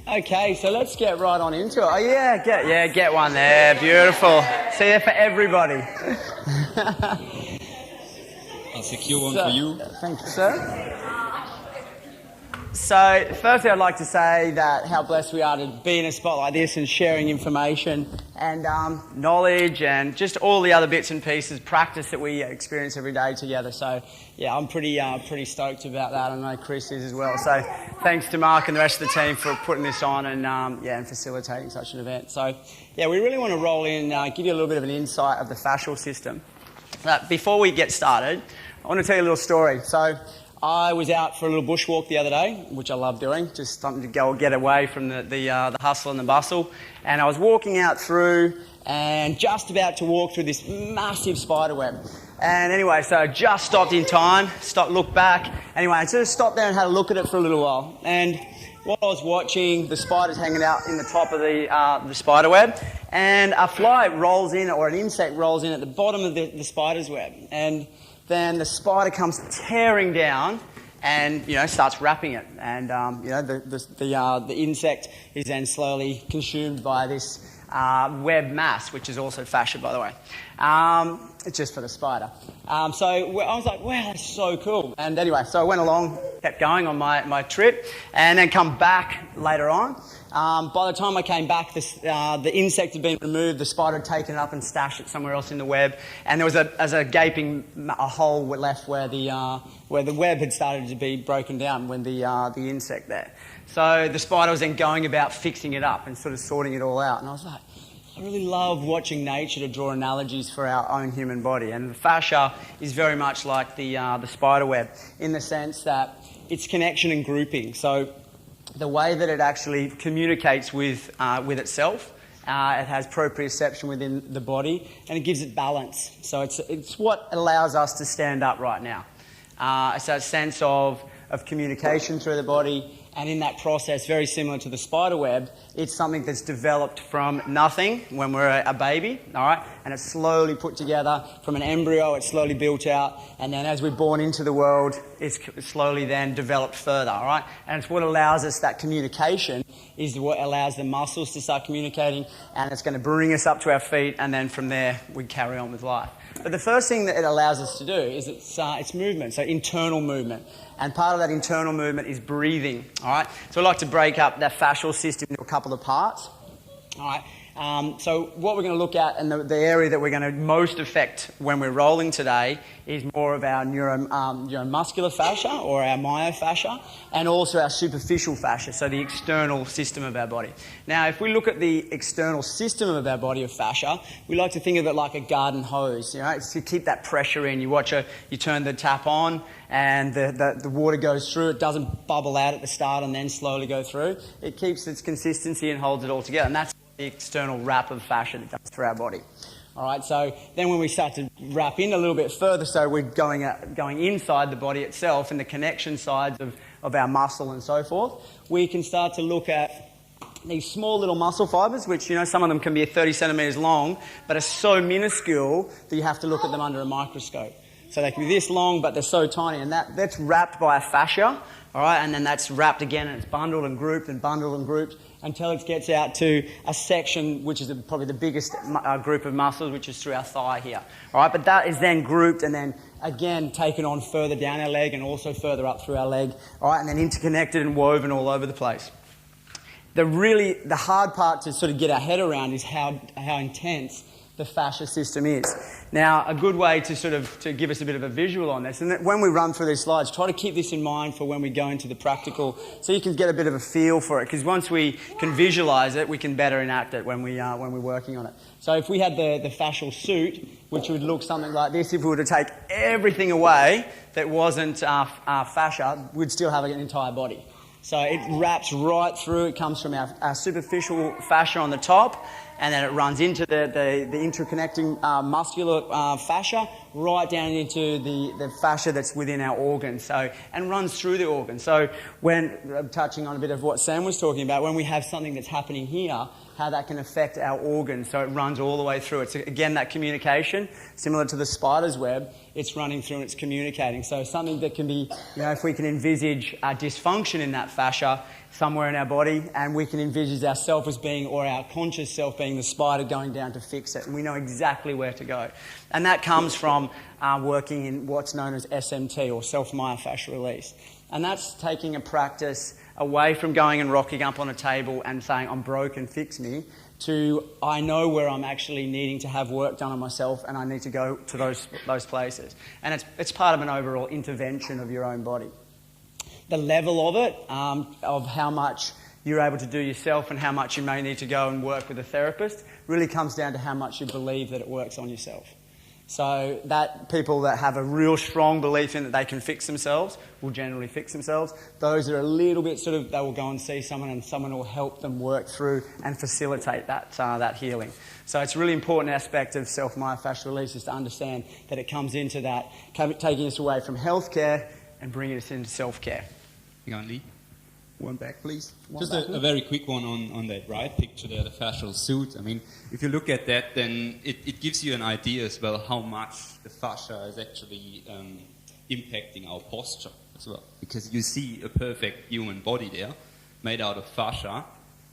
Okay, so let's get right on into it. Oh yeah, get one there. Beautiful. See there for everybody. I'll secure one for you. Thank you, sir. So, firstly, I'd like to say that how blessed we are to be in a spot like this and sharing information and knowledge and just all the other bits and pieces, practice that we experience every day together. So, yeah, I'm pretty stoked about that. I know Chris is as well. So, thanks to Mark and the rest of the team for putting this on and facilitating such an event. So, yeah, we really want to roll in, give you a little bit of an insight of the fascial system. Before we get started, I want to tell you a little story. So, I was out for a little bushwalk the other day, which I love doing, just something to go get away from the hustle and the bustle. And I was walking out through and just about to walk through this massive spider web. And anyway, so I just stopped in time, looked back. Anyway, I just stopped there and had a look at it for a little while. And while I was watching, the spiders hanging out in the top of the spider web, and a fly rolls in, or an insect rolls in at the bottom of the spider's web. And then the spider comes tearing down and, starts wrapping it. And, the insect is then slowly consumed by this web mass, which is also fascia, by the way. It's just for the spider. So I was like, wow, that's so cool. And anyway, so I went along, kept going on my trip, and then come back later on. By the time I came back, the insect had been removed, the spider had taken it up and stashed it somewhere else in the web, and there was a gaping hole left where the web had started to be broken down when the insect there. So the spider was then going about fixing it up and sort of sorting it all out, and I was like, I really love watching nature to draw analogies for our own human body, and the fascia is very much like the spider web in the sense that it's connection and grouping. So the way that it actually communicates with itself, it has proprioception within the body, and it gives it balance. So it's what allows us to stand up right now. It's that sense of communication through the body, and in that process, very similar to the spider web, it's something that's developed from nothing when we're a baby, all right? And it's slowly put together from an embryo, it's slowly built out, and then as we're born into the world, it's slowly then developed further, all right? And it's what allows us that communication is what allows the muscles to start communicating, and it's going to bring us up to our feet, and then from there, we carry on with life. But the first thing that it allows us to do is it's movement, so internal movement. And part of that internal movement is breathing, all right? So I like to break up that fascial system into a couple of parts, all right? So what we're going to look at, and the area that we're going to most affect when we're rolling today, is more of our neuromuscular fascia, or our myofascia, and also our superficial fascia, so the external system of our body. Now, if we look at the external system of our body of fascia, we like to think of it like a garden hose. It's to keep that pressure in. You turn the tap on, and the water goes through. It doesn't bubble out at the start and then slowly go through. It keeps its consistency and holds it all together, and that's the external wrap of fascia that does through our body. All right, so then when we start to wrap in a little bit further, so we're going inside the body itself and the connection sides of our muscle and so forth, we can start to look at these small little muscle fibres, which, some of them can be 30 centimetres long, but are so minuscule that you have to look at them under a microscope. So they can be this long, but they're so tiny, and that's wrapped by a fascia, all right, and then that's wrapped again, and it's bundled and grouped until it gets out to a section which is probably the biggest group of muscles, which is through our thigh here. All right, but that is then grouped and then again taken on further down our leg and also further up through our leg. All right, and then interconnected and woven all over the place. The hard part to sort of get our head around is how intense the fascia system is. Now, a good way to give us a bit of a visual on this, and that when we run through these slides, try to keep this in mind for when we go into the practical, so you can get a bit of a feel for it, because once we can visualise it, we can better enact it when we're working on it. So if we had the fascial suit, which would look something like this, if we were to take everything away that wasn't fascia, we'd still have an entire body. So it wraps right through. It comes from our superficial fascia on the top, and then it runs into the interconnecting muscular fascia right down into the fascia that's within our organs, and runs through the organs. So when touching on a bit of what Sam was talking about, when we have something that's happening here, how that can affect our organs, so it runs all the way through. It's again that communication, similar to the spider's web, it's running through and it's communicating. So something that can be, if we can envisage a dysfunction in that fascia, somewhere in our body, and we can envisage ourselves as being, or our conscious self being the spider going down to fix it, and we know exactly where to go. And that comes from working in what's known as SMT, or self-myofascial release. And that's taking a practice away from going and rocking up on a table and saying, I'm broken, fix me, to I know where I'm actually needing to have work done on myself, and I need to go to those places. And it's part of an overall intervention of your own body. The level of it, of how much you're able to do yourself and how much you may need to go and work with a therapist, really comes down to how much you believe that it works on yourself. So that people that have a real strong belief in that they can fix themselves will generally fix themselves. Those that are a little bit they will go and see someone, and someone will help them work through and facilitate that healing. So it's a really important aspect of self-myofascial release is to understand that it comes into that, taking us away from healthcare and bringing us into self-care. Hang on, Lee. One back, please. Just a very quick one on that right picture there, the fascial suit. I mean, if you look at that, then it gives you an idea as well how much the fascia is actually impacting our posture as well. Because you see a perfect human body there, made out of fascia,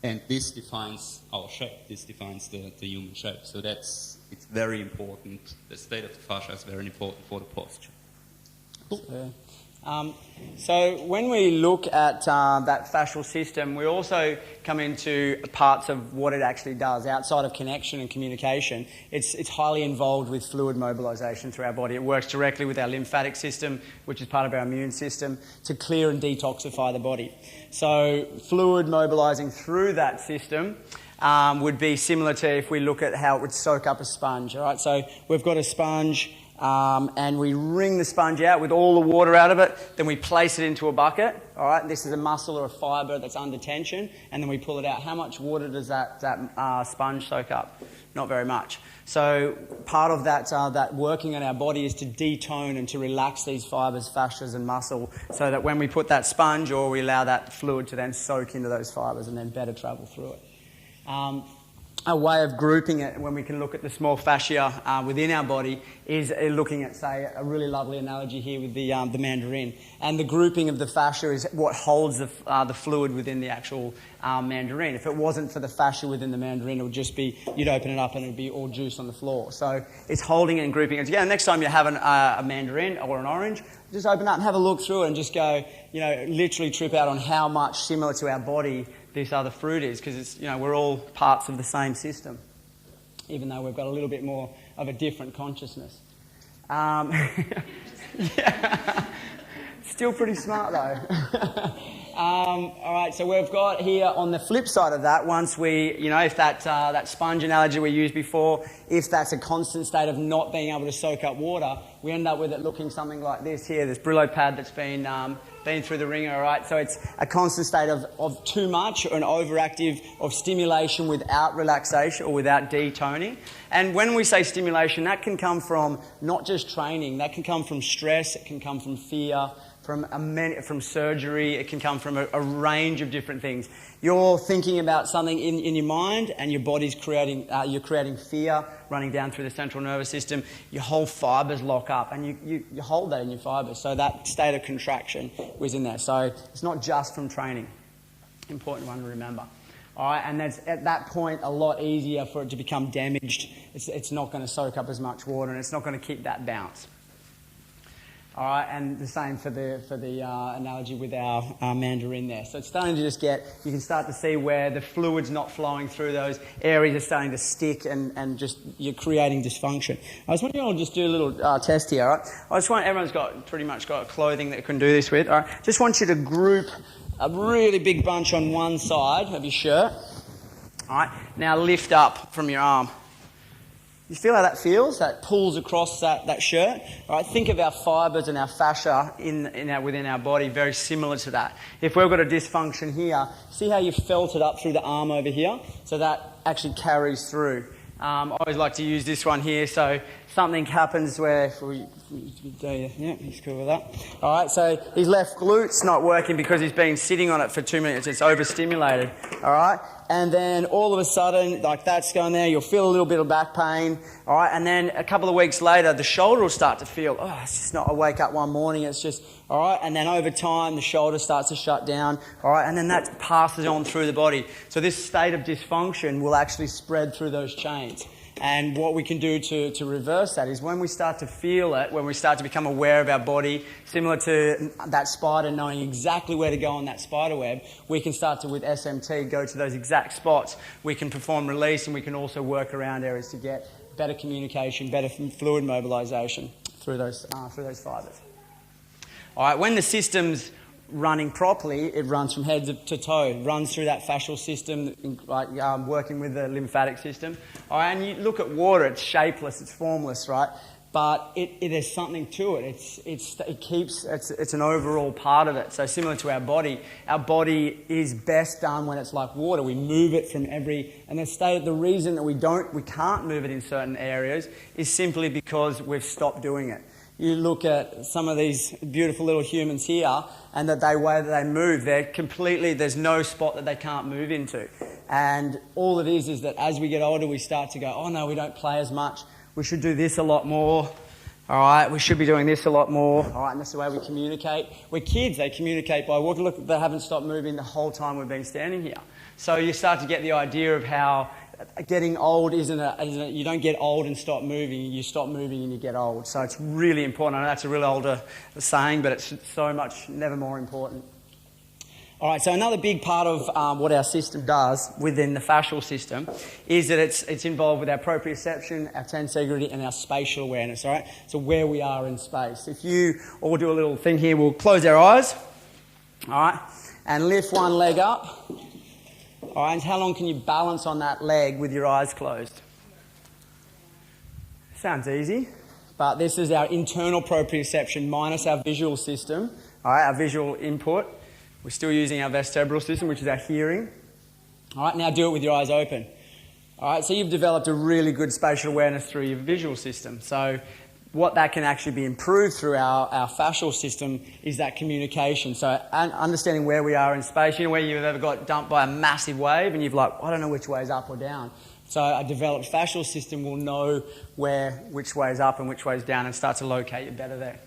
and this defines our shape. This defines the human shape. So it's very important. The state of the fascia is very important for the posture. Cool. So when we look at that fascial system, we also come into parts of what it actually does. Outside of connection and communication, it's highly involved with fluid mobilisation through our body. It works directly with our lymphatic system, which is part of our immune system, to clear and detoxify the body. So fluid mobilising through that system would be similar to if we look at how it would soak up a sponge. All right, so we've got a sponge. And we wring the sponge out with all the water out of it, then we place it into a bucket, all right? This is a muscle or a fibre that's under tension, and then we pull it out. How much water does that sponge soak up? Not very much. So part of that working on our body is to detone and to relax these fibres, fascias and muscle, so that when we put that sponge, or we allow that fluid to then soak into those fibres and then better travel through it. A way of grouping it, when we can look at the small fascia within our body, is looking at, say, a really lovely analogy here with the mandarin. And the grouping of the fascia is what holds the fluid within the actual mandarin. If it wasn't for the fascia within the mandarin, it would just be, you'd open it up and it would be all juice on the floor. So it's holding it and grouping it together. Next time you have a mandarin or an orange, just open it up and have a look through it and just go, literally trip out on how much similar to our body this other fruit is, because it's, we're all parts of the same system, even though we've got a little bit more of a different consciousness. Yeah. Still pretty smart though. All right, so we've got here on the flip side of that, once we, if that sponge analogy we used before, if that's a constant state of not being able to soak up water, we end up with it looking something like this here, this Brillo pad that's been through the ringer, all right? So it's a constant state of too much, or an overactive of stimulation without relaxation or without detoning. And when we say stimulation, that can come from not just training, that can come from stress, it can come from fear, from surgery, it can come from a range of different things. You're thinking about something in your mind, and your body's you're creating fear running down through the central nervous system. Your whole fibres lock up, and you hold that in your fibres. So that state of contraction was in there. So it's not just from training. Important one to remember. All right, and that's at that point a lot easier for it to become damaged. It's not going to soak up as much water, and it's not going to keep that bounce. All right, and the same for the analogy with our mandarin there. So it's starting to you can start to see where the fluid's not flowing through those areas, are starting to stick, and just you're creating dysfunction. I just want you all to just do a little test here, all right? Everyone's pretty much got clothing that you can do this with, all right? Just want you to group a really big bunch on one side of your shirt, all right? Now lift up from your arm. You feel how that feels? That pulls across that shirt. All right, think of our fibres and our fascia within our body, very similar to that. If we've got a dysfunction here, see how you felt it up through the arm over here? So that actually carries through. I always like to use this one here. So something happens where, yeah, he's cool with that. All right, so his left glute's not working because he's been sitting on it for 2 minutes. It's overstimulated. All right, and then all of a sudden, like that's going there, you'll feel a little bit of back pain. All right, and then a couple of weeks later, the shoulder will start to feel, it's just not, I wake up one morning, it's just, all right, and then over time, the shoulder starts to shut down. All right, and then that passes on through the body. So this state of dysfunction will actually spread through those chains. And what we can do to reverse that is when we start to feel it, when we start to become aware of our body, similar to that spider knowing exactly where to go on that spider web, we can start to, with SMT, go to those exact spots. We can perform release, and we can also work around areas to get better communication, better fluid mobilization through those fibers. All right, when the system's running properly, it runs from head to toe. It runs through that fascial system, like working with the lymphatic system. All right, and you look at water; it's shapeless, it's formless, right? But there's something to it. It's an overall part of it. So similar to our body is best done when it's like water. We move it from the reason that we can't move it in certain areas is simply because we've stopped doing it. You look at some of these beautiful little humans here, and the way that they move, there's no spot that they can't move into. And all it is that as we get older, we start to go, oh no, we don't play as much. We should do this a lot more. All right, we should be doing this a lot more. All right, and that's the way we communicate. We're kids, they communicate by walking. Look, they haven't stopped moving the whole time we've been standing here. So you start to get the idea of how getting old you don't get old and stop moving, you stop moving and you get old. So it's really important. I know that's a real older saying, but it's so much, never more important. All right, so another big part of what our system does within the fascial system is that it's involved with our proprioception, our tensegrity, and our spatial awareness, all right? So where we are in space. If you all do a little thing here, we'll close our eyes, all right, and lift one leg up. All right, and how long can you balance on that leg with your eyes closed? Sounds easy, but this is our internal proprioception minus our visual system, all right, our visual input. We're still using our vestibular system, which is our hearing. All right, now do it with your eyes open. All right, so you've developed a really good spatial awareness through your visual system. So what that can actually be improved through our fascial system is that communication. So understanding where we are in space, you know, where you've ever got dumped by a massive wave and you've like, I don't know which way is up or down. So a developed fascial system will know which way is up and which way is down and start to locate you better there.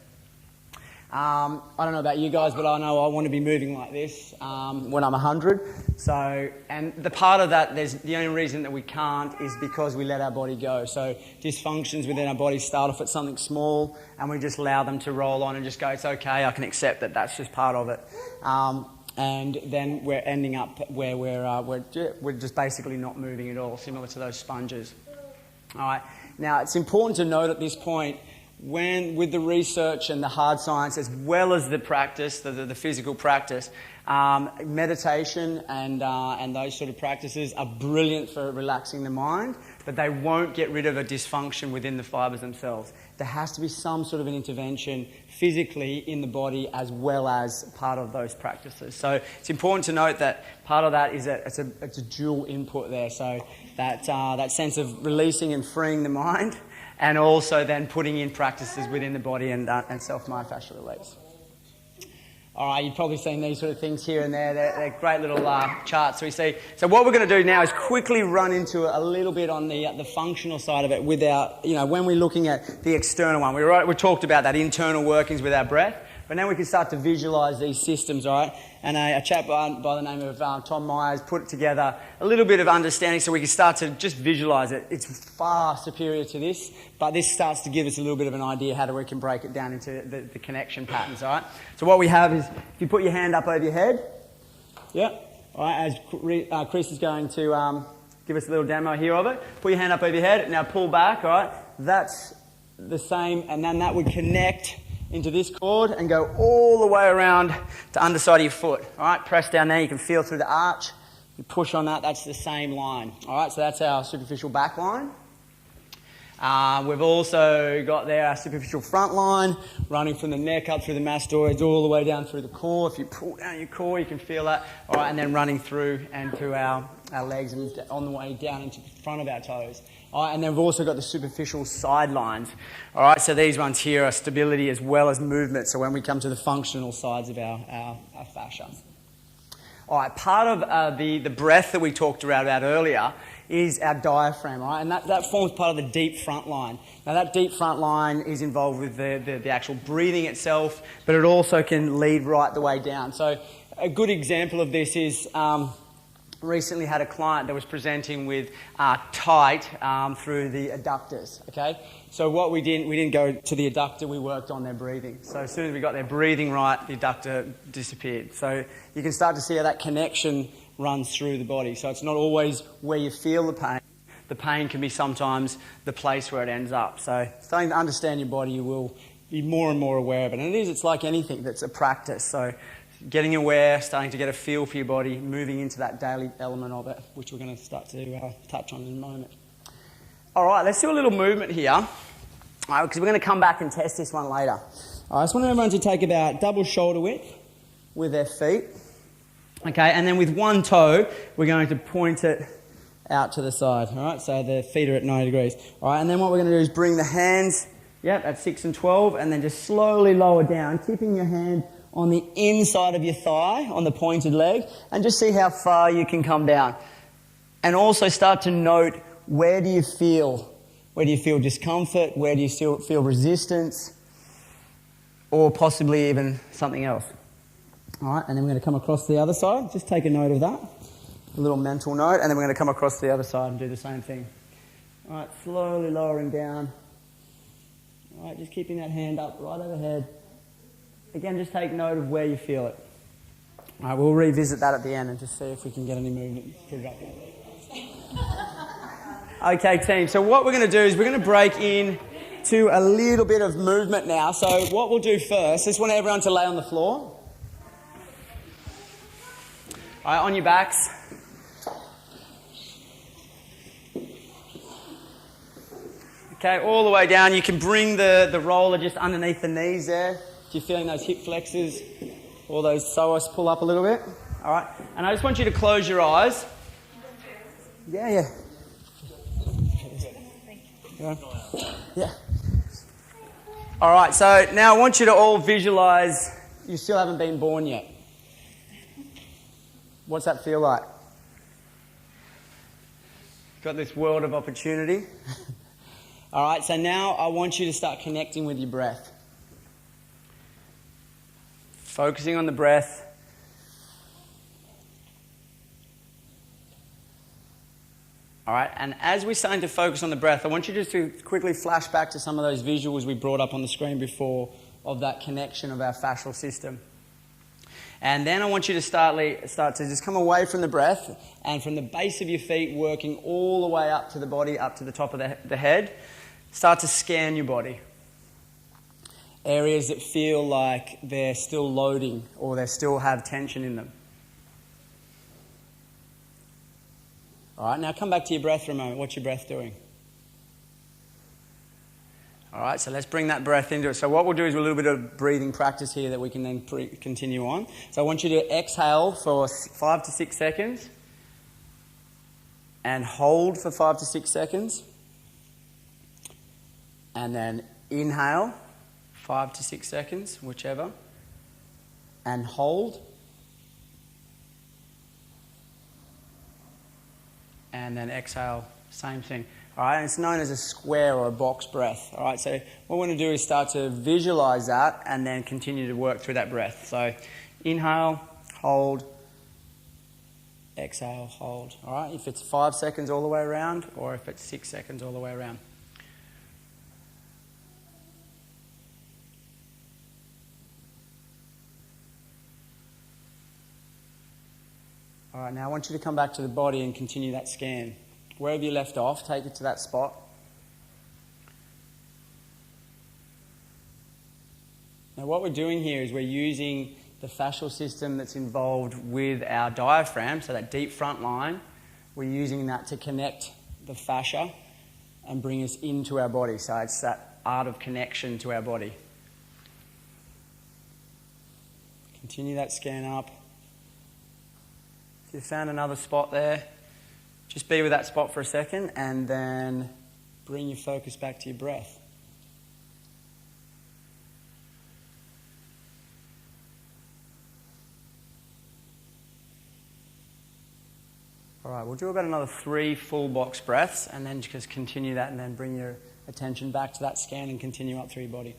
I don't know about you guys, but I know I want to be moving like this when I'm 100. So, and the part of that, the only reason that we can't is because we let our body go. So dysfunctions within our body start off at something small, and we just allow them to roll on and just go, it's okay, I can accept that that's just part of it. And then we're ending up where we're just basically not moving at all, similar to those sponges. All right. Now, it's important to note at this point, with the research and the hard science, as well as the practice, the physical practice, meditation and those sort of practices are brilliant for relaxing the mind, but they won't get rid of a dysfunction within the fibres themselves. There has to be some sort of an intervention physically in the body as well as part of those practices. So it's important to note that part of that is that it's a dual input there. So that sense of releasing and freeing the mind, and also then putting in practices within the body and self-myofascial release. All right, you've probably seen these sort of things here and there. They're great little charts. So what we're going to do now is quickly run into a little bit on the functional side of it with our, when we're looking at the external one. We talked about that internal workings with our breath, but now we can start to visualise these systems, all right? And a chap by the name of Tom Myers put together a little bit of understanding so we can start to just visualise it. It's far superior to this, but this starts to give us a little bit of an idea how we can break it down into the connection patterns, all right? So what we have is, if you put your hand up over your head, yeah, all right, as Chris is going to give us a little demo here of it. Put your hand up over your head, now pull back, all right? That's the same, and then that would connect into this cord and go all the way around to underside of your foot. All right, press down there. You can feel through the arch. You push on that. That's the same line. All right, so that's our superficial back line. We've also got there our superficial front line, running from the neck up through the mastoids all the way down through the core. If you pull down your core, you can feel that. All right, and then running through and to our legs and on the way down into the front of our toes. All right, and then we've also got the superficial side lines. All right, so these ones here are stability as well as movement. So when we come to the functional sides of our fascia. All right, part of the breath that we talked about earlier is our diaphragm, all right? And that forms part of the deep front line. Now, that deep front line is involved with the actual breathing itself, but it also can lead right the way down. So a good example of this is recently had a client that was presenting with tight through the adductors, okay? So what we didn't go to the adductor, we worked on their breathing. So as soon as we got their breathing right, the adductor disappeared. So you can start to see how that connection runs through the body. So it's not always where you feel the pain. The pain can be sometimes the place where it ends up. So starting to understand your body, you will be more and more aware of it. And it's like anything that's a practice. So getting aware, starting to get a feel for your body, moving into that daily element of it, which we're going to start to touch on in a moment. All right, let's do a little movement here, all right, because we're going to come back and test this one later. All right, I just want everyone to take about double shoulder width with their feet. Okay, and then with one toe, we're going to point it out to the side, all right? So the feet are at 90 degrees. All right, and then what we're going to do is bring the hands, at 6 and 12, and then just slowly lower down, keeping your hand on the inside of your thigh, on the pointed leg, and just see how far you can come down. And also start to note, where do you feel? Where do you feel discomfort? Where do you still feel resistance? Or possibly even something else. All right, and then we're going to come across to the other side. Just take a note of that, a little mental note, and then we're going to come across to the other side and do the same thing. All right, slowly lowering down. All right, just keeping that hand up right overhead. Again, just take note of where you feel it. All right, we'll revisit that at the end and just see if we can get any movement. Put it up there. Okay, team, so what we're going to do is we're going to break in to a little bit of movement now. So what we'll do first, I just want everyone to lay on the floor. All right, on your backs. Okay, all the way down. You can bring the roller just underneath the knees there. If you're feeling those hip flexors or those psoas pull up a little bit. All right, and I just want you to close your eyes. Yeah. Yeah. All right, so now I want you to all visualise you still haven't been born yet. What's that feel like? Got this world of opportunity. All right, so now I want you to start connecting with your breath. Focusing on the breath. All right, and as we're starting to focus on the breath, I want you just to quickly flash back to some of those visuals we brought up on the screen before of that connection of our fascial system. And then I want you to start to just come away from the breath and from the base of your feet, working all the way up to the body, up to the top of the head, start to scan your body. Areas that feel like they're still loading or they still have tension in them. All right, now come back to your breath for a moment. What's your breath doing? All right, so let's bring that breath into it. So what we'll do is a little bit of breathing practice here that we can then continue on. So I want you to exhale for 5 to 6 seconds and hold for 5 to 6 seconds. And then inhale 5 to 6 seconds, whichever, and hold. And then exhale, same thing. All right, and it's known as a square or a box breath. All right, so what we're going to do is start to visualize that and then continue to work through that breath. So inhale, hold, exhale, hold. All right, if it's 5 seconds all the way around or if it's 6 seconds all the way around. All right, now I want you to come back to the body and continue that scan. Wherever you left off, take it to that spot. Now what we're doing here is we're using the fascial system that's involved with our diaphragm, so that deep front line. We're using that to connect the fascia and bring us into our body. So it's that art of connection to our body. Continue that scan up. If you found another spot there, just be with that spot for a second and then bring your focus back to your breath. All right, we'll do about another 3 full box breaths and then just continue that and then bring your attention back to that scan and continue up through your body.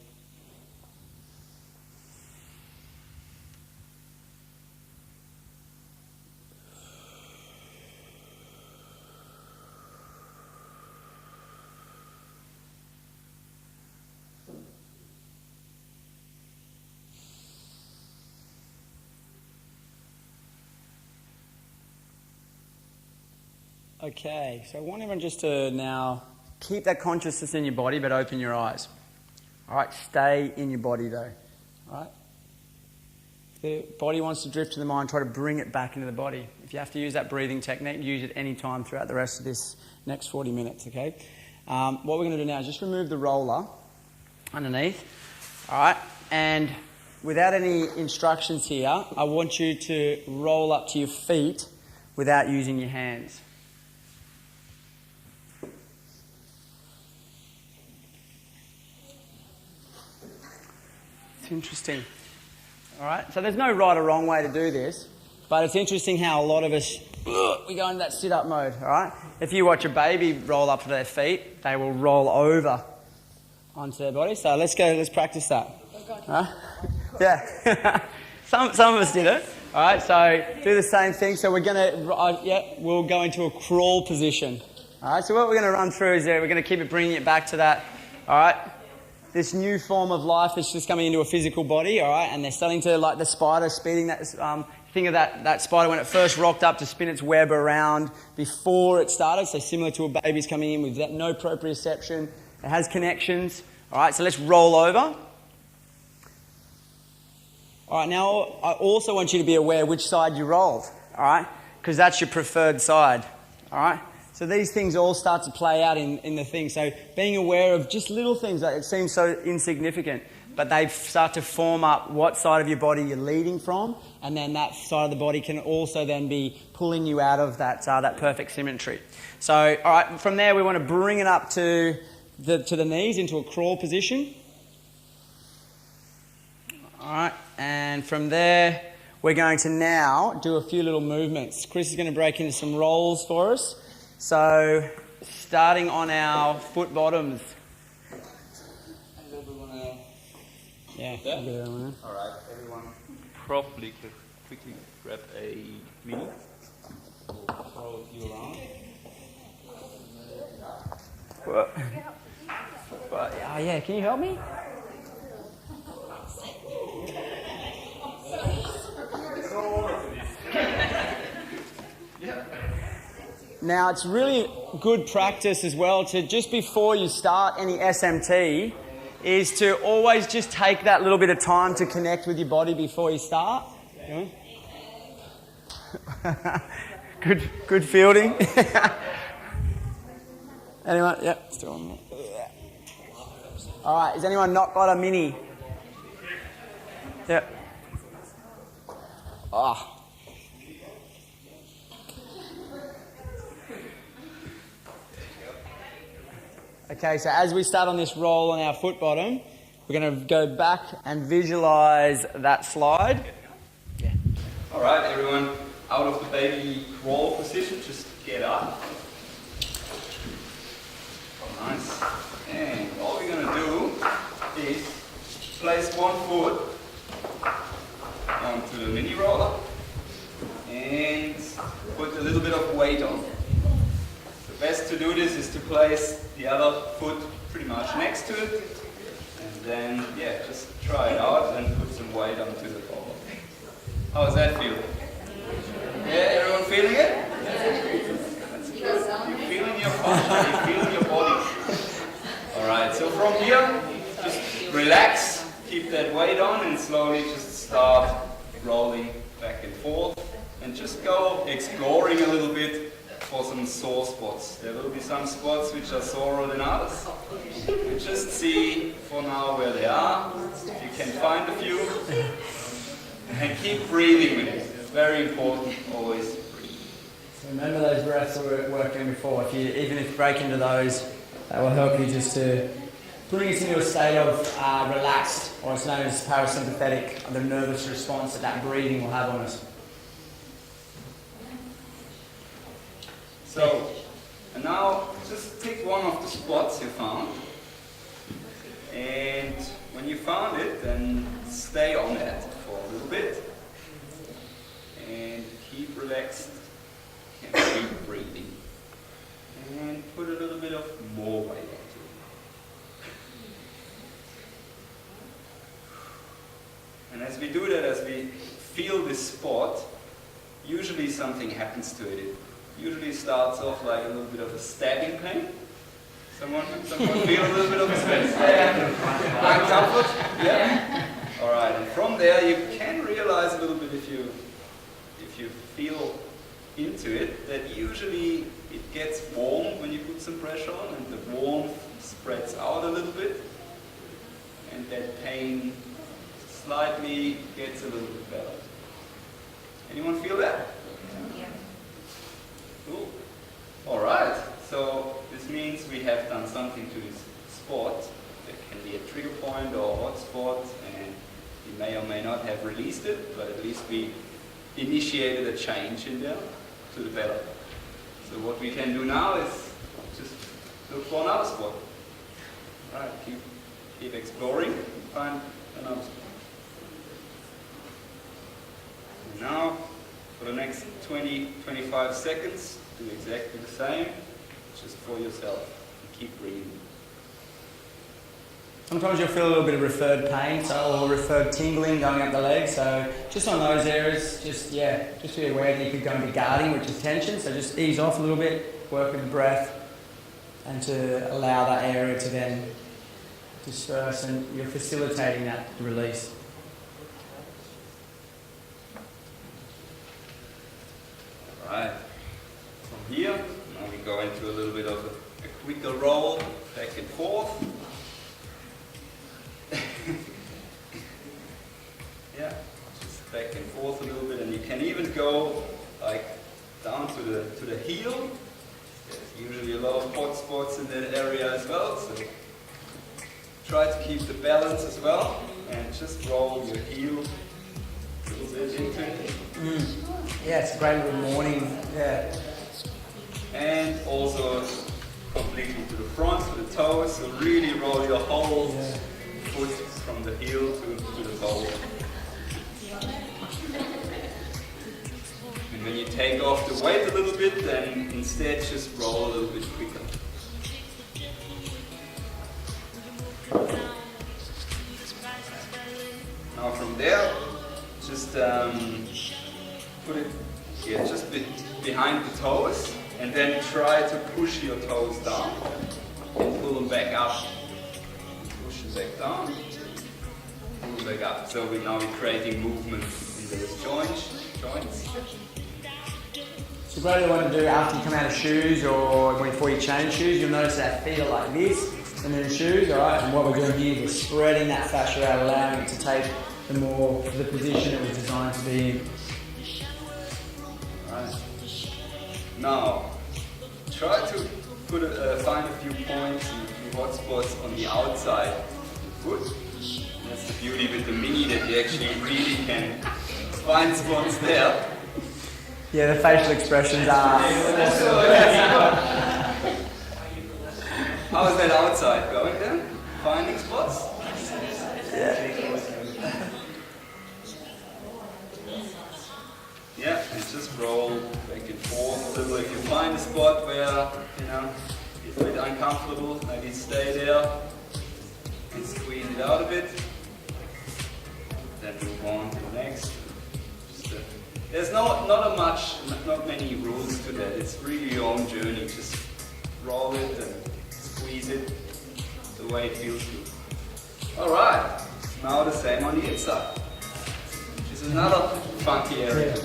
Okay, so I want everyone just to now keep that consciousness in your body, but open your eyes. All right, stay in your body though. All right. If the body wants to drift to the mind, try to bring it back into the body. If you have to use that breathing technique, use it any time throughout the rest of this next 40 minutes, okay? What we're going to do now is just remove the roller underneath. All right, and without any instructions here, I want you to roll up to your feet without using your hands. It's interesting. All right, so there's no right or wrong way to do this, but it's interesting how a lot of us, we go into that sit-up mode, all right? If you watch a baby roll up to their feet, they will roll over onto their body. So let's practice that. All right? Yeah. Some of us did it. All right, so do the same thing. So we're going to, we'll go into a crawl position. All right, so what we're going to run through is we're going to keep it, bringing it back to that, all right? This new form of life is just coming into a physical body, all right? And they're starting to, like the spider, speeding that, think of that spider when it first rocked up to spin its web around before it started. So similar to a baby's coming in with that no proprioception. It has connections. All right, so let's roll over. All right, now I also want you to be aware which side you rolled, all right? Because that's your preferred side, all right? So these things all start to play out in the thing. So being aware of just little things that it seems so insignificant, but they start to form up what side of your body you're leading from, and then that side of the body can also then be pulling you out of that perfect symmetry. So, all right, from there we want to bring it up to the knees into a crawl position. All right, and from there we're going to now do a few little movements. Chris is going to break into some rolls for us. So, starting on our foot bottoms. Yeah. All right, everyone probably could quickly grab a mini. We'll throw you around. Oh yeah, can you help me? Now, it's really good practice as well to just before you start any SMT is to always just take that little bit of time to connect with your body before you start. Good fielding. Anyone? Yep, still on that. All right, has anyone not got a mini? Yep. Oh. Okay, so as we start on this roll on our foot bottom, we're going to go back and visualize that slide. Yeah. All right, everyone, out of the baby crawl position, just get up. Nice. And all we're going to do is place one foot onto the mini roller and put a little bit of weight on. The best to do this is to place the other foot pretty much next to it, and then, yeah, just try it out and put some weight onto the roller. How does that feel? Yeah, everyone feeling it? That's good. You're feeling your fascia, you're feeling your body. Alright, so from here, just relax, keep that weight on, and slowly just start rolling back and forth, and just go exploring a little bit for some some sore spots. There will be some spots which are sorer than others. You just see for now where they are, if you can find a few, and keep breathing with it. It's very important, always breathe. So remember those breaths we were working before. Even if you break into those, that will help you just to putting us into a state of relaxed, or it's known as parasympathetic, the nervous response that breathing will have on us. So, and now just pick one of the spots you found, and when you found it, then stay on that for a little bit, and keep relaxed, and keep breathing, and put a little bit of more weight onto it. And as we do that, as we feel this spot, usually something happens to it. It usually starts off like a little bit of a stabbing pain. Someone feel a little bit of a discomfort? Yeah? Alright, and from there you can realize a little bit if you feel into it, that usually it gets warm when you put some pressure on, and the warmth spreads out a little bit, and that pain slightly gets a little bit better. Anyone feel that? Yeah. Cool. Alright, so this means we have done something to this spot. That can be a trigger point or a hot spot, and we may or may not have released it, but at least we initiated a change in there to the better. So what we can do now is just look for another spot. Alright, keep exploring, find another spot. And now, for the next 20-25 seconds, do exactly the same, just for yourself, and keep breathing. Sometimes you'll feel a little bit of referred pain, or referred tingling going up the leg. So just on those areas, just be aware that you could go into guarding, which is tension. So just ease off a little bit, work with the breath, and to allow that area to then disperse, and you're facilitating that release. Alright, from here, now we go into a little bit of a quicker roll, back and forth. Yeah, just back and forth a little bit, and you can even go like down to the heel. There's usually a lot of hot spots in that area as well, so try to keep the balance as well, and just roll your heel a little bit into it. Yeah, it's a great little morning. Yeah. And also completely to the front, to the toes, so really roll your whole foot from the heel to the toe. And when you take off the weight a little bit, then instead just roll a little bit quicker. Now from there, just put it just behind the toes, and then try to push your toes down and pull them back up. Push them back down, pull them back up. So now we're creating movement in those joints. So what you want to do after you come out of shoes, or before you change shoes, you'll notice that feet are like this, and then shoes, alright, and what we're doing here is we're spreading that fascia out, allowing it to take the position it was designed to be in. Right. Now, try to find a few points and a few hot spots on the outside of the foot. That's the beauty with the Mini, that you actually really can find spots there. Yeah, the facial expressions are... How is that outside going then? Finding spots? Yeah. Yeah, and just roll back and forth. So if you find a spot where, you're a bit uncomfortable, maybe stay there and squeeze it out a bit. Then move on to the next. There's not many rules to that. It's really your own journey. Just roll it and squeeze it the way it feels good. Alright, now the same on the inside, which is another funky area.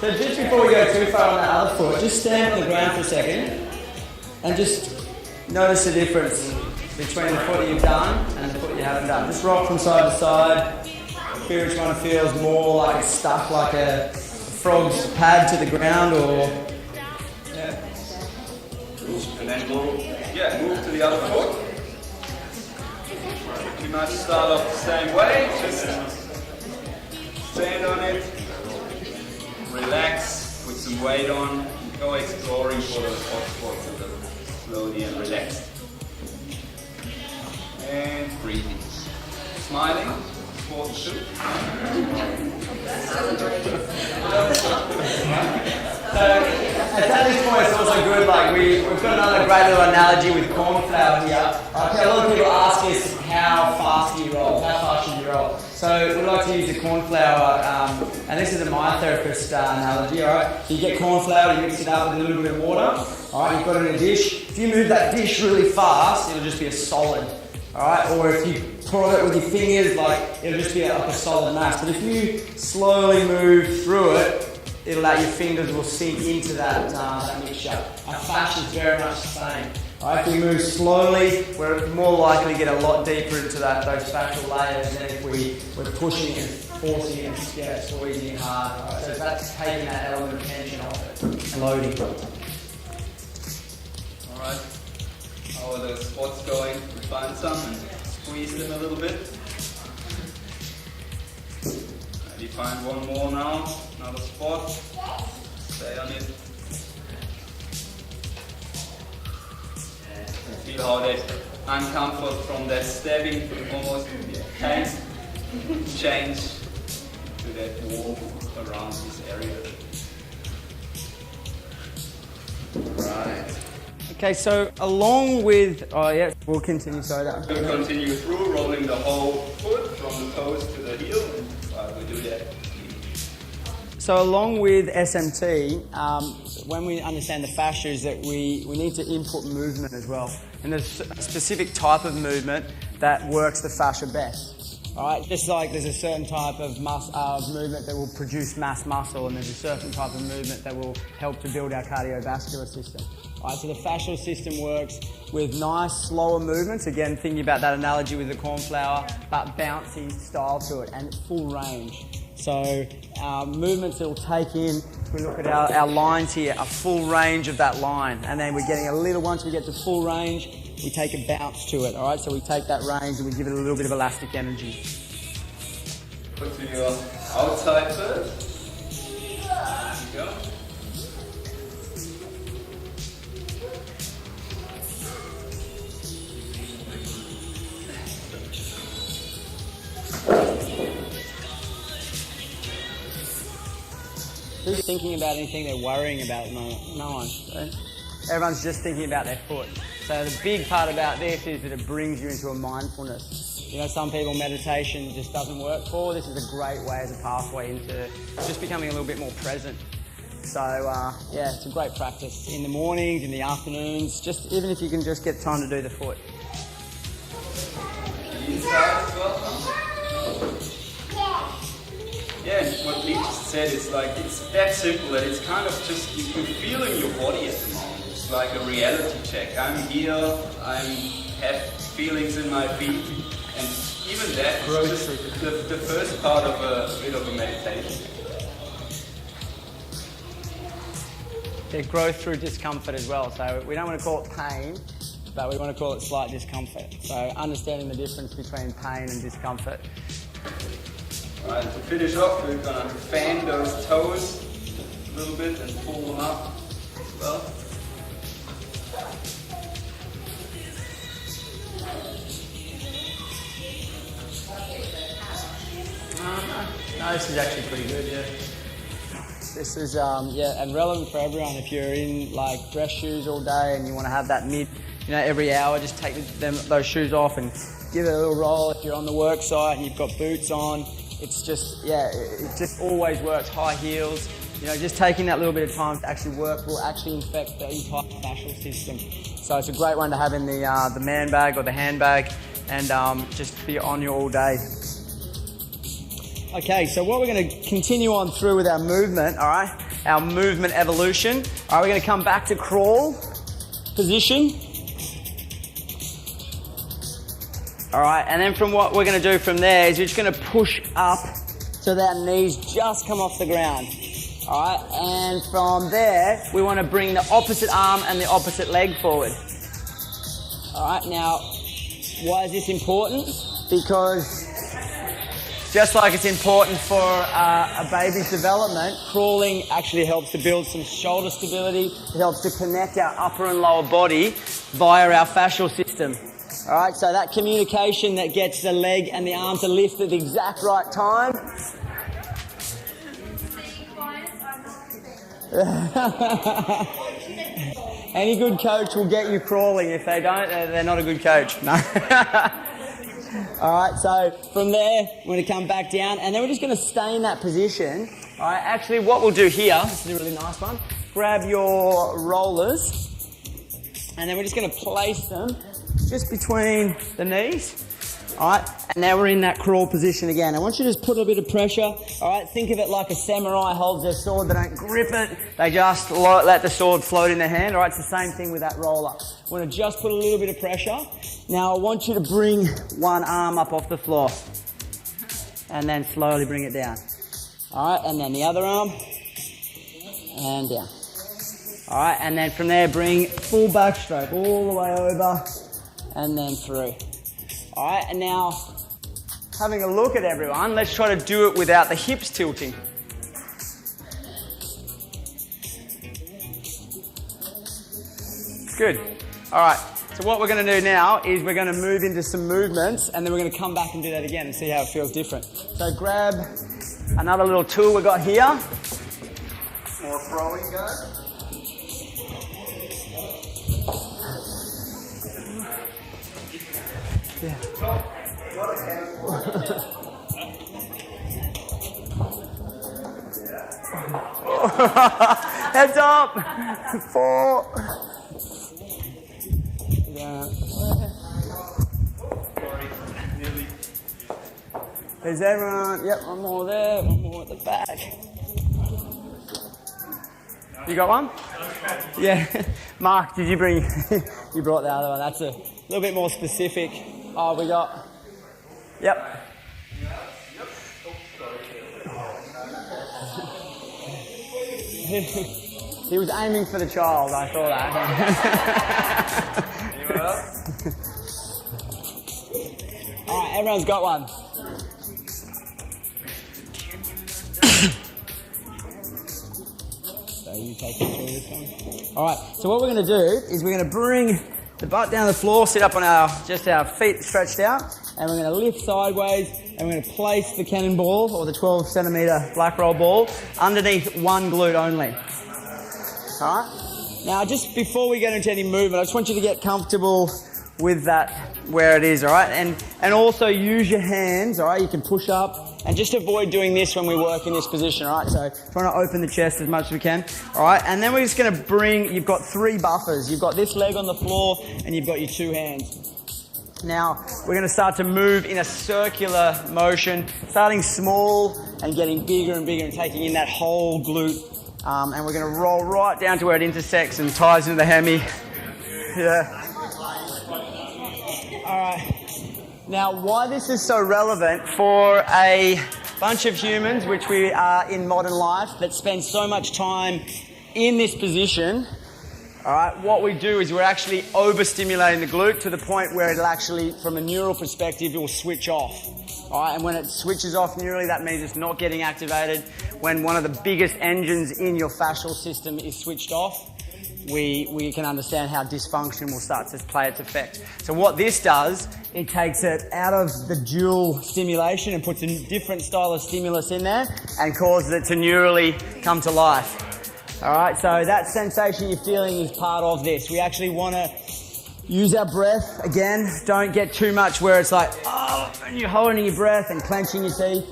So just before we go too far on that other foot, just stand on the ground for a second and just notice the difference between the foot that you've done and the foot you haven't done. Just rock from side to side. Feel which one feels more like it's stuck like a frog's pad to the ground, or Yeah. And then we'll move to the other foot. You might start off the same way, just stand on it, relax, put some weight on, and go exploring for those hot spots a little slowly and relaxed. And breathing. Smiling for the shoot. At this point, it's also good, like we've got another great little analogy with corn flour here. Okay, a lot of people ask us how fast do you roll, how fast should you roll? So we like to use the corn flour, and this is a myotherapist analogy, alright? So you get corn flour, you mix it up with a little bit of water, alright, you've got it in a dish. If you move that dish really fast, it'll just be a solid, alright? Or if you pour it with your fingers, like it'll just be like a solid mass. But if you slowly move through it, it'll allow your fingers will sink into that mixture. Our fascia is very much the same. Right, if we move slowly, we're more likely to get a lot deeper into those fascial layers than if we're pushing and forcing and squeezing it hard. Right, so that's taking that element of tension off it and loading. Alright, how are those spots going? Find some and squeeze them a little bit. Maybe find one more now, another spot. Stay on it. Feel how that uncomfort from that stabbing almost can change to that warmth around this area. Right. Okay, so along with, we'll continue, sorry. We'll continue through, rolling the whole foot from the toes to the heel, and we do that. So along with SMT, when we understand the fascia is that we need to input movement as well. And there's a specific type of movement that works the fascia best. All right, just like there's a certain type of movement that will produce mass muscle, and there's a certain type of movement that will help to build our cardiovascular system. All right, so the fascial system works with nice, slower movements. Again, thinking about that analogy with the corn flour, but bouncy style to it and full range. So movements that will take in, if we look at our lines here, a full range of that line. And then we're getting a little, once we get to full range, we take a bounce to it, all right? So we take that range and we give it a little bit of elastic energy. Put to your outside first. There you go. Who's thinking about anything they're worrying about at the moment? No one. Right? Everyone's just thinking about their foot. So the big part about this is that it brings you into a mindfulness. You know, some people meditation just doesn't work for. This is a great way as a pathway into just becoming a little bit more present. So yeah, it's a great practice in the mornings, in the afternoons, just even if you can just get time to do the foot. Inside as well. Yeah, and what Lee just said is like, it's that simple that it's kind of just, you can feel in your body at the moment. It's like a reality check. I'm here, I have feelings in my feet, and even that is just the first part of a bit of a meditation. Yeah, growth through discomfort as well. So we don't want to call it pain, but we want to call it slight discomfort. So understanding the difference between pain and discomfort. Alright, to finish off, we're going to fan those toes a little bit and pull them up as well. No, this is actually pretty good, yeah. This is, and relevant for everyone. If you're in like dress shoes all day and you want to have that every hour, just take those shoes off and give it a little roll. If you're on the work site and you've got boots on, it's just, it just always works. High heels, just taking that little bit of time to actually work will actually infect the entire fascial system. So it's a great one to have in the man bag or the handbag and just be on you all day. Okay, so what we're going to continue on through with our movement, all right, our movement evolution. All right, we're going to come back to crawl position. All right, and then from what we're going to do from there is we're just going to push up so that our knees just come off the ground. All right, and from there we want to bring the opposite arm and the opposite leg forward. All right, now why is this important? Because just like it's important for a baby's development, crawling actually helps to build some shoulder stability. It helps to connect our upper and lower body via our fascial system. All right, so that communication that gets the leg and the arm to lift at the exact right time. Any good coach will get you crawling. If they don't, they're not a good coach. No. All right, so from there, we're going to come back down, and then we're just going to stay in that position. All right, actually, what we'll do here, this is a really nice one, grab your rollers, and then we're just going to place them just between the knees. All right, and now we're in that crawl position again. I want you to just put a bit of pressure. All right, think of it like a samurai holds their sword. They don't grip it. They just let the sword float in their hand. All right, it's the same thing with that roller. We're going to just put a little bit of pressure. Now I want you to bring one arm up off the floor and then slowly bring it down. All right, and then the other arm and down. All right, and then from there, bring full backstroke all the way over and then through. All right, and now having a look at everyone, let's try to do it without the hips tilting. Good. All right, so what we're going to do now is we're going to move into some movements, and then we're going to come back and do that again and see how it feels different. So grab another little tool we've got here. More throwing go. Yeah. Heads up. 4. Yeah. Is everyone? Yep, one more there, one more at the back. You got one? Yeah. Mark, did you bring? You brought the other one. That's a little bit more specific. Oh, we got. Yep. He was aiming for the child, I saw that. Alright, everyone's got one. So you take it through this one. Alright, so what we're going to do is we're going to bring the butt down the floor, sit up on our feet stretched out, and we're going to lift sideways, and we're going to place the cannonball, or the 12 centimetre black roll ball, underneath one glute only. Alright? Now, just before we get into any movement, I just want you to get comfortable with that, where it is, alright? And also use your hands, alright? You can push up, and just avoid doing this when we work in this position, alright? So, trying to open the chest as much as we can, alright? And then we're just going to bring, you've got 3 buffers. You've got this leg on the floor, and you've got your 2 hands. Now, we're going to start to move in a circular motion, starting small and getting bigger and bigger and taking in that whole glute. And we're going to roll right down to where it intersects and ties into the hemi. Yeah. All right. Now, why this is so relevant for a bunch of humans, which we are in modern life, that spend so much time in this position. All right, what we do is we're actually overstimulating the glute to the point where it'll actually, from a neural perspective, it will switch off. All right, and when it switches off neurally, that means it's not getting activated. When one of the biggest engines in your fascial system is switched off, we can understand how dysfunction will start to play its effect. So what this does, it takes it out of the dual stimulation and puts a different style of stimulus in there and causes it to neurally come to life. All right, so that sensation you're feeling is part of this. We actually want to use our breath. Again, don't get too much where it's like, oh, and you're holding your breath and clenching your teeth.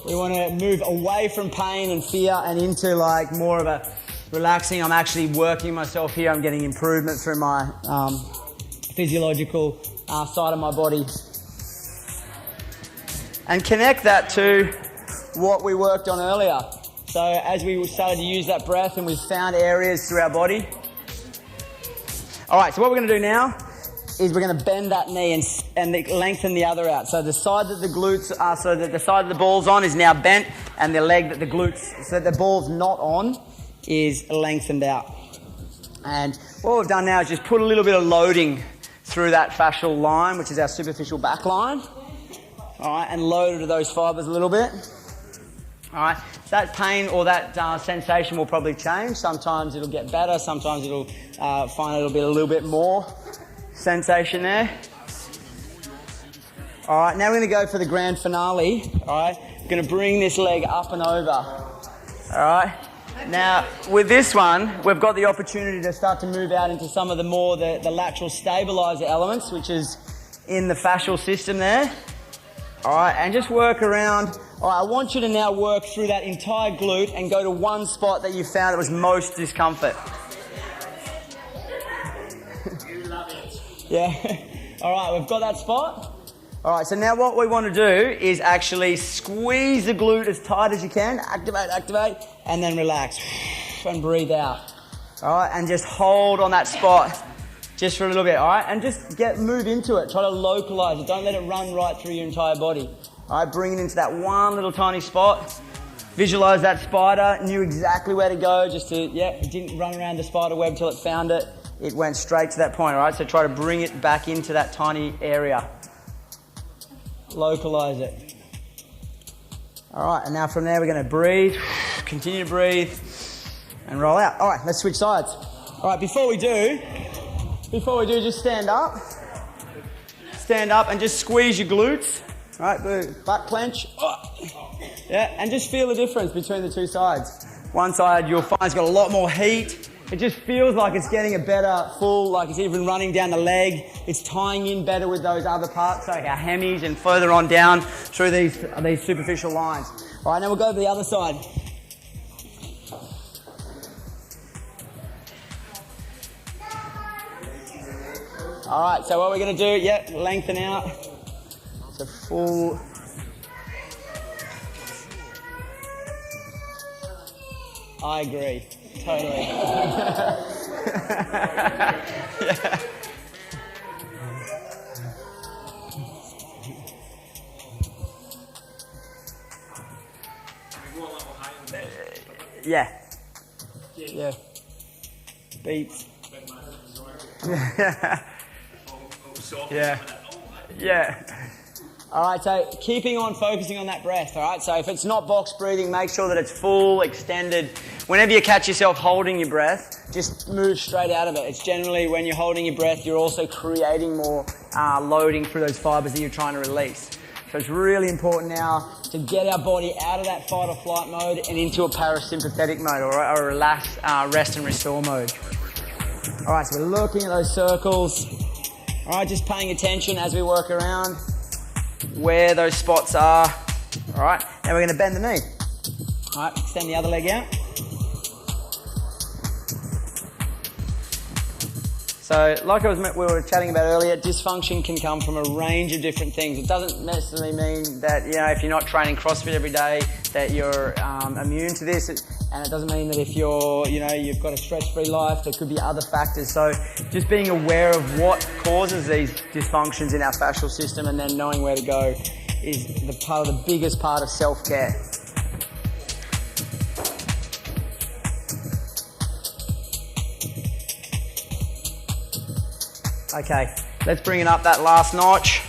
We want to move away from pain and fear and into like more of a relaxing. I'm actually working myself here. I'm getting improvement through my physiological side of my body. And connect that to what we worked on earlier. So as we started to use that breath and we found areas through our body. All right, so what we're going to do now is we're going to bend that knee and lengthen the other out. So the side that the glutes are, so that the side of the ball's on is now bent, and the leg that the glutes, so that the ball's not on, is lengthened out. And what we've done now is just put a little bit of loading through that fascial line, which is our superficial back line. All right, and loaded those fibers a little bit. All right, that pain or that sensation will probably change. Sometimes it'll get better. Sometimes it'll find it'll be a little bit more sensation there. All right, now we're going to go for the grand finale. All right, we're going to bring this leg up and over. All right. Now, with this one, we've got the opportunity to start to move out into some of the more the lateral stabilizer elements, which is in the fascial system there. All right, and just work around. All right, I want you to now work through that entire glute and go to one spot that you found that was most discomfort. You love it. Yeah. All right, we've got that spot. All right, so now what we want to do is actually squeeze the glute as tight as you can. Activate, and then relax. And breathe out. All right, and just hold on that spot just for a little bit, all right? And just move into it. Try to localize it. Don't let it run right through your entire body. All right, bring it into that one little tiny spot. Visualize that spider. Knew exactly where to go. It didn't run around the spider web till it found it. It went straight to that point, all right? So try to bring it back into that tiny area. Localize it. All right, and now from there we're going to breathe. Continue to breathe and roll out. All right, let's switch sides. All right, before we do, just stand up. Stand up and just squeeze your glutes. All right, butt clench. Yeah, and just feel the difference between the two sides. One side you'll find it's got a lot more heat. It just feels like it's getting a better full, like it's even running down the leg. It's tying in better with those other parts, like our hemis and further on down through these superficial lines. All right, now we'll go to the other side. All right, so what we're going to do, lengthen out. It's a full... I agree. Totally. Yeah. Yeah. Yeah. Beats. Yeah. Yeah. Yeah. All right, so keeping on focusing on that breath, all right? So if it's not box breathing, make sure that it's full, extended. Whenever you catch yourself holding your breath, just move straight out of it. It's generally when you're holding your breath, you're also creating more loading through those fibers that you're trying to release. So it's really important now to get our body out of that fight or flight mode and into a parasympathetic mode, or a relaxed rest and restore mode. All right, so we're looking at those circles. All right, just paying attention as we work around where those spots are. All right, now we're going to bend the knee. All right, extend the other leg out. So, like we were chatting about earlier, dysfunction can come from a range of different things. It doesn't necessarily mean that, if you're not training CrossFit every day, that you're immune to this. And it doesn't mean that if you're, you've got a stress-free life, there could be other factors. So just being aware of what causes these dysfunctions in our fascial system and then knowing where to go is the biggest part of self-care. Okay, let's bring it up that last notch.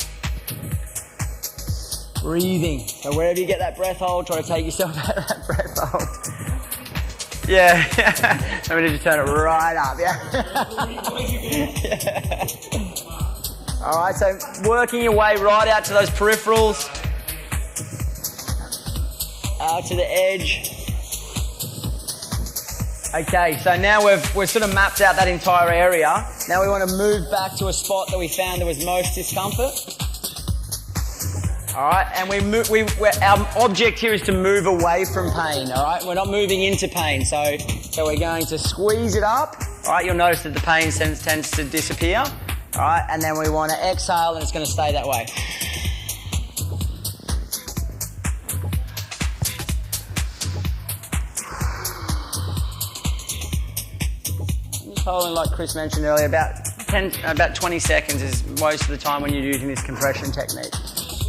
Breathing. So wherever you get that breath hold, try to take yourself out of that breath hold. Yeah. I'm going to just turn it right up, yeah. All right, so working your way right out to those peripherals, out to the edge. Okay, so now we've sort of mapped out that entire area. Now we want to move back to a spot that we found there was most discomfort. All right, and our object here is to move away from pain, all right? We're not moving into pain, so we're going to squeeze it up. All right, you'll notice that the pain tends to disappear. All right, and then we want to exhale and it's going to stay that way. Following, like Chris mentioned earlier, about 20 seconds is most of the time when you're using this compression technique.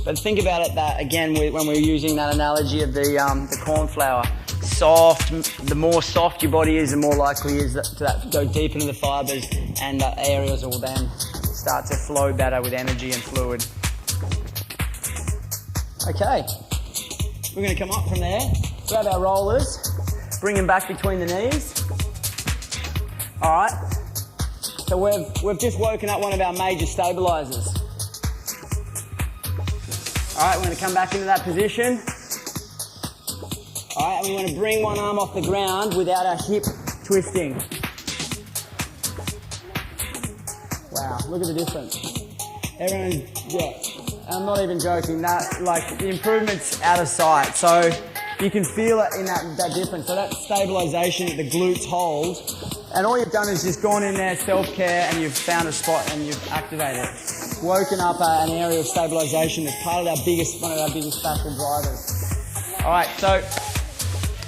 But think about it that, again, when we're using that analogy of the corn flour, soft, the more soft your body is, the more likely is that go deep into the fibres, and areas will then start to flow better with energy and fluid. Okay, we're going to come up from there, grab our rollers, bring them back between the knees. All right, so we've just woken up one of our major stabilisers. All right, we're going to come back into that position. All right, and we want to bring one arm off the ground without our hip twisting. Wow, look at the difference. Everyone, yeah, I'm not even joking. That, like, the improvement's out of sight. So you can feel it in that difference. So that stabilisation that the glutes hold, and all you've done is just gone in there, self-care, and you've found a spot and you've activated it. Woken up an area of stabilisation that's part of one of our biggest fascial drivers. All right, so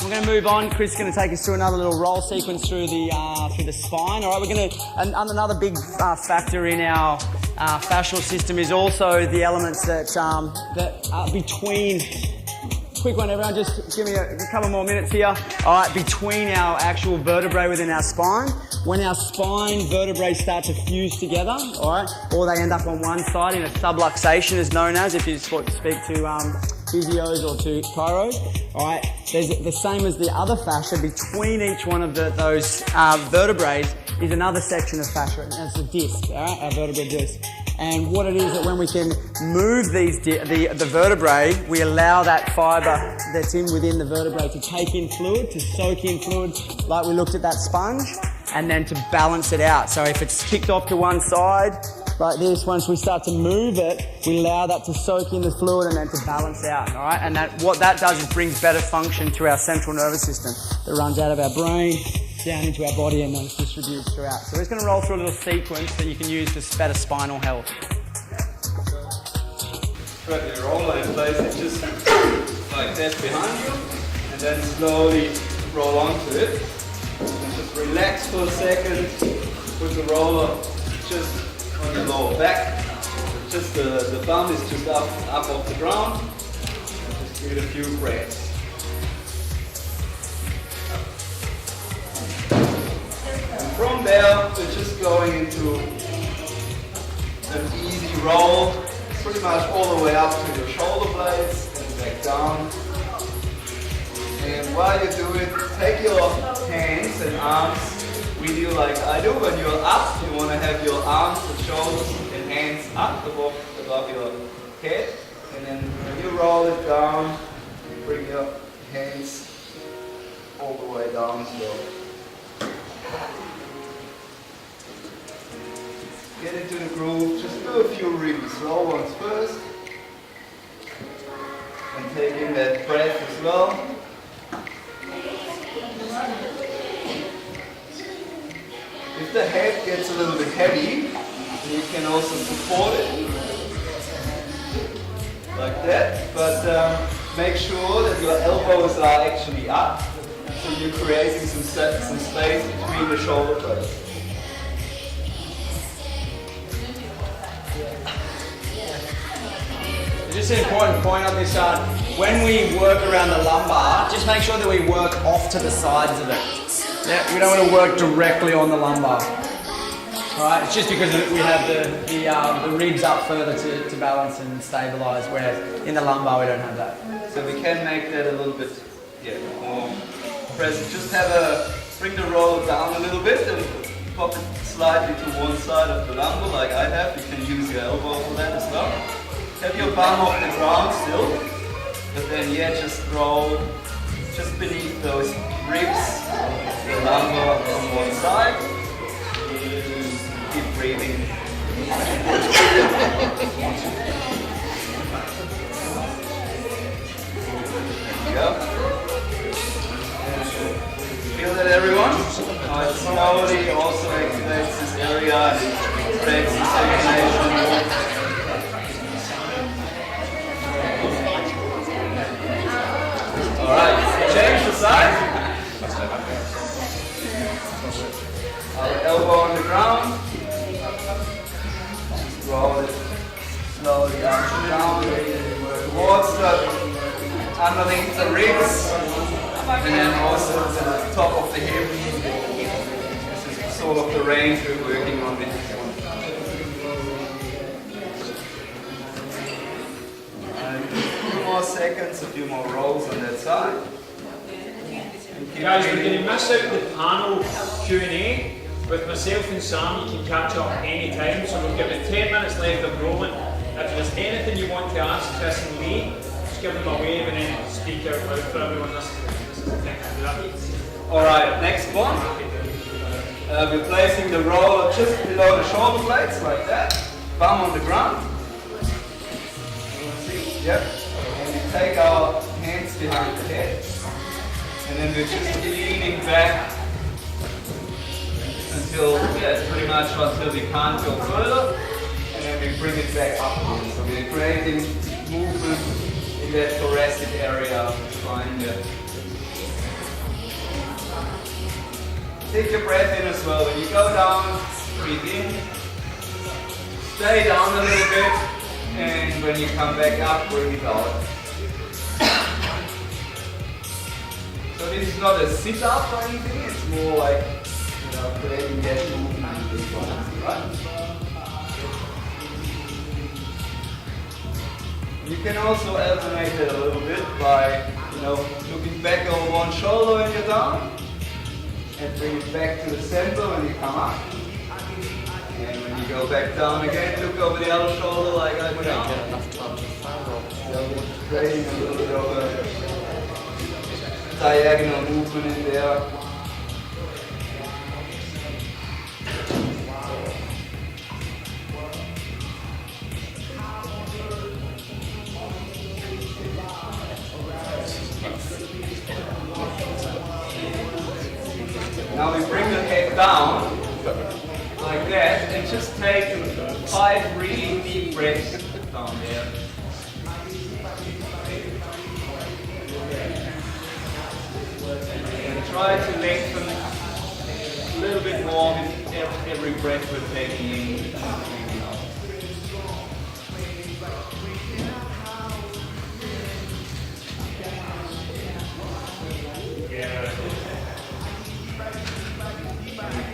we're going to move on. Chris is going to take us through another little roll sequence through the spine. All right, we're going to, and another big factor in our fascial system is also the elements that are between. Quick one, everyone, just give me a couple more minutes here. All right, between our actual vertebrae within our spine, when our spine vertebrae start to fuse together, all right, or they end up on one side in a subluxation, is known as, if you speak to physios or to chiros, all right, there's the same as the other fascia. Between each one of those vertebrae is another section of fascia, and it's a disc, all right, our vertebral disc. And what it is that when we can move the vertebrae, we allow that fibre that's within the vertebrae to take in fluid, to soak in fluid, like we looked at that sponge, and then to balance it out. So if it's kicked off to one side, like this, once we start to move it, we allow that to soak in the fluid and then to balance out, all right? And what that does is brings better function to our central nervous system that runs out of our brain, down into our body, and then it distributes throughout. So we're just going to roll through a little sequence that you can use for better spinal health. Put your roller in place, it just like that behind you, and then slowly roll onto it. And just relax for a second, put the roller just on your lower back. Just the bum is just up off the ground. Just give it a few breaths. From there, we're just going into an easy roll, pretty much all the way up to your shoulder blades and back down. And while you do it, take your hands and arms with you like I do. When you're up, you want to have your arms and shoulders and hands up above your head. And then when you roll it down, bring your hands all the way down to your get into the groove, just do a few really slow ones first. And take in that breath as well. If the head gets a little bit heavy, you can also support it. Like that. But make sure that your elbows are actually up. So you're creating some space between the shoulder blades. Just an important point on this, when we work around the lumbar, just make sure that we work off to the sides of it. Yeah, we don't want to work directly on the lumbar. Alright, it's just because we have the ribs up further to balance and stabilise, whereas in the lumbar we don't have that. So we can make that a little bit more present. Just bring the roller down a little bit and pop it slightly to one side of the lumbar like I have. You can use your elbow for that as well. Have your bum off the ground still, but then just roll just beneath those ribs, the lumbar on one side. Keep breathing. There you go. Feel that, everyone? Now it slowly also activates this area and creates the circulation. Alright, change the side. Our elbows elbow on the ground. Roll it slowly up and down towards the underneath the ribs, and then also to the top of the hip. This is sort of the range we're working on with this one. And a few more seconds, a few more rolls on that side. Guys, we're going to miss out the panel Q&A. With myself and Sam, you can catch up any time. So we've got about 10 minutes left of rolling. If there's anything you want to ask Chris and Lee, just give them a wave and then speak out loud for everyone. This is the thing to do that. Alright, next one. We're placing the roller just below the shoulder blades, like that. Bum on the ground. Yep. And we take our hands behind the head. And then we're just leaning back until, pretty much until we can't go further. And then we bring it back up again. So we're creating movement in that thoracic area of the spine there. Take your breath in as well. When you go down, breathe in. Stay down a little bit. And when you come back up, bring it out. So this is not a sit-up or anything, it's more like, creating that movement in this one, right? You can also alternate it a little bit by, looking back over one shoulder when you're down, and bring it back to the center when you come up. And when you go back down again, look over the other shoulder like I did. So creating a little bit of a diagonal movement in there. Now we bring the head down like that and just take 5 really deep breaths down there. And try to lengthen a little bit more with every breath we're taking in and breathing out.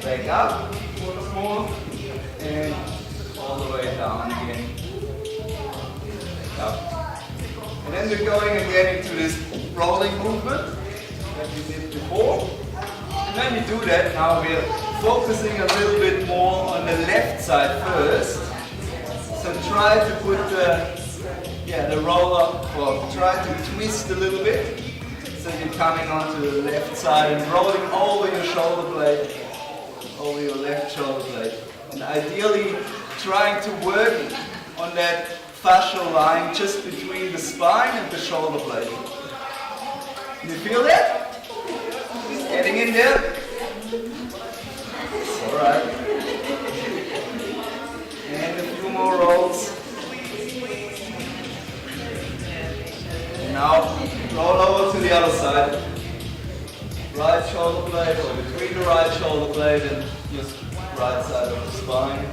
Back up once more and all the way down again. Up. And then we're going again into this rolling movement that we did before. And when you do that, now we're focusing a little bit more on the left side first. So try to put the roller, or try to twist a little bit. So you're coming onto the left side and rolling over your shoulder blade, over your left shoulder blade. And ideally trying to work on that fascial line just between the spine and the shoulder blade. You feel that? Just getting in there. Alright. And a few more rolls. And now roll over to the other side. Right shoulder blade, or between the right shoulder blade and just right side of the spine.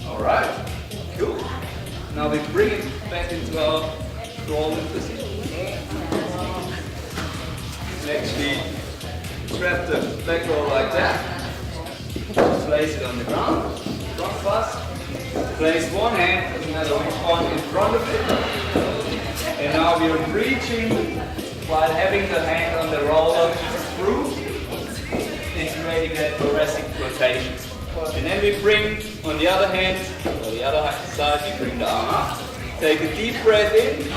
Alright, cool. Now we bring it back into our rolling position. Next we grab the back roll like that. Place it on the ground, front fast. Place one hand, doesn't matter which one, in front of it. And now we are reaching while having the hand on the roller through and creating that thoracic rotation. And then we bring on the other hand, or the other side, we bring the arm up. Take a deep breath in,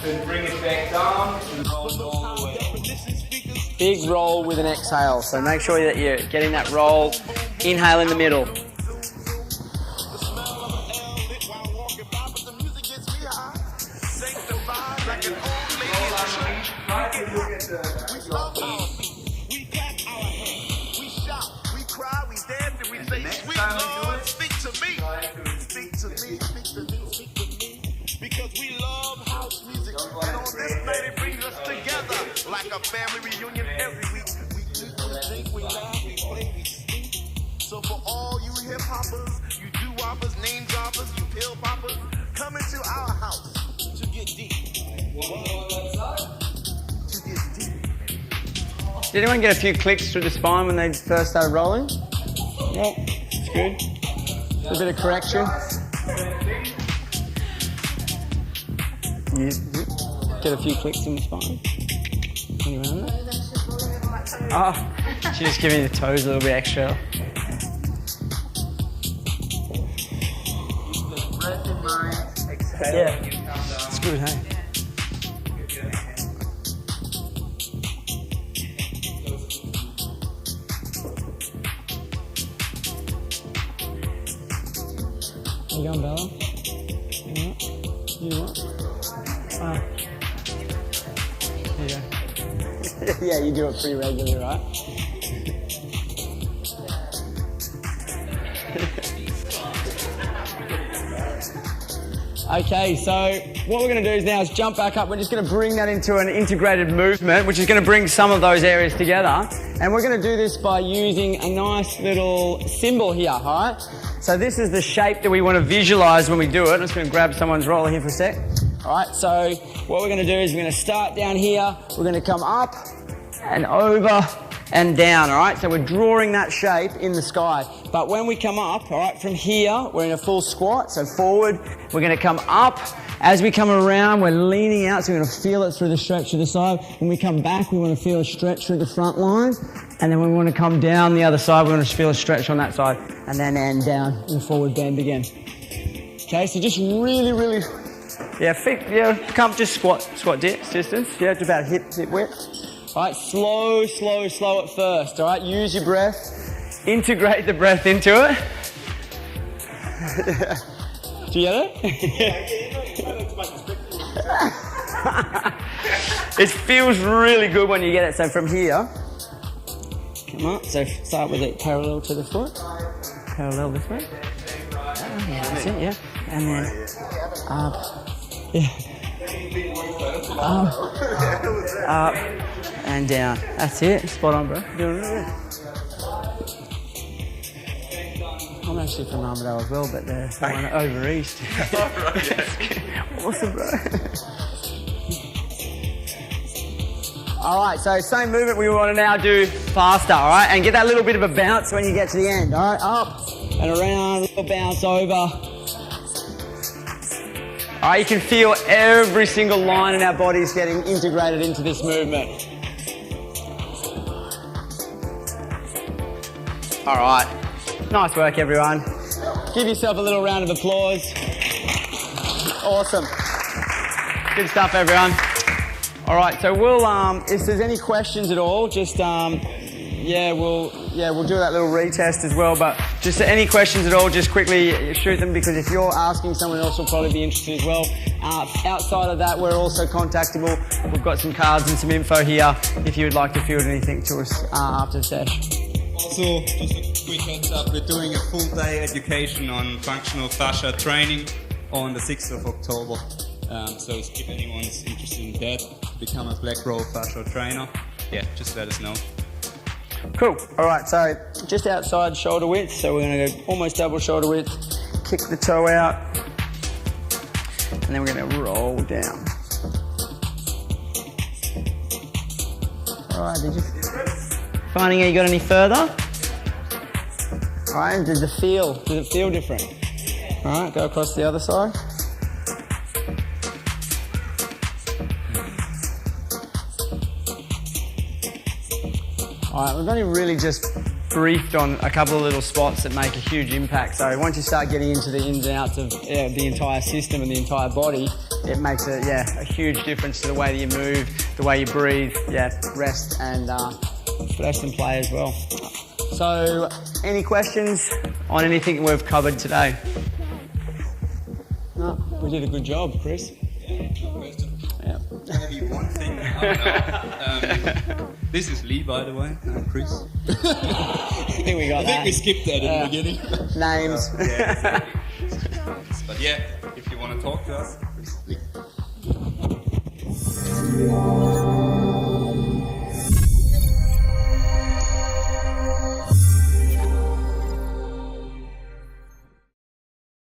then bring it back down and roll all the way. Big roll with an exhale, so make sure that you're getting that roll. Inhale in the middle. Speak to me, speak to me, speak to me. Because we love house music. And on this night it brings us together like a family reunion every week. We eat, we drink, we laugh, we play, we speak. So for all you hip hoppers, you doo-woppers, name droppers, you pill poppers, come into our house to get deep. To get deep. Did anyone get a few clicks through the spine when they first started rolling? Yeah, it's good. A bit of correction. You get a few clicks in the spine. Anyone around that? Oh, she's just giving the toes a little bit extra. Breath in mind, exhale. Yeah. You come down. It's good, hey? How you going, Bella? You what? You what? Oh. There you go. Yeah, you do it pretty regularly, right? Okay, so what we're going to do now is jump back up. We're just going to bring that into an integrated movement, which is going to bring some of those areas together. And we're going to do this by using a nice little symbol here, all right? So this is the shape that we want to visualize when we do it. I'm just going to grab someone's roller here for a sec. All right, so what we're going to do is we're going to start down here. We're going to come up and over and down, all right? So we're drawing that shape in the sky. But when we come up, all right, from here, we're in a full squat, so forward. We're going to come up. As we come around, we're leaning out, so we're going to feel it through the stretch to the side. When we come back, we want to feel a stretch through the front line. And then when we want to come down the other side, we want to feel a stretch on that side. And then end down in forward bend again. Okay, so just really, come just squat distance. Yeah, to about hip width. All right, slow at first. All right, use your breath. Integrate the breath into it. Do you get it? It feels really good when you get it. So from here, come up. So start with it parallel to the foot. Parallel this way. Yeah, that's it, yeah. And then up. Yeah. Up and down. That's it. Spot on, bro. Doing really good. I'm actually from Armadale as well, but they're someone over east. Awesome, bro. All right, so same movement we want to now do faster, all right? And get that little bit of a bounce when you get to the end, all right? Up and around, little bounce over. All right, you can feel every single line in our bodies getting integrated into this movement. All right, nice work, everyone. Give yourself a little round of applause. Awesome. Good stuff, everyone. All right, so we'll, if there's any questions at all, just, we'll do that little retest as well. But just any questions at all, just quickly shoot them, because if you're asking, someone else will probably be interested as well. Outside of that, we're also contactable. We've got some cards and some info here if you would like to field anything to us after the session. Also, just a quick heads up, we're doing a full day education on functional fascia training on the 6th of October. So if anyone's interested in that, become a black roll fascial trainer, yeah, just let us know. Cool. All right, so just outside shoulder width. So we're going to go almost double shoulder width, kick the toe out, and then we're going to roll down. All right, did you finding out you got any further? All right, and did it feel different? All right, go across the other side. All right, we've only really just briefed on a couple of little spots that make a huge impact. So once you start getting into the ins and outs of the entire system and the entire body, it makes a huge difference to the way that you move, the way you breathe, rest and play as well. So any questions on anything we've covered today? No, we did a good job, Chris. Yeah. Maybe one thing. This is Lee, by the way. Chris. I think we got that. I think we skipped that in the beginning. Names. yeah, if you want to talk to us.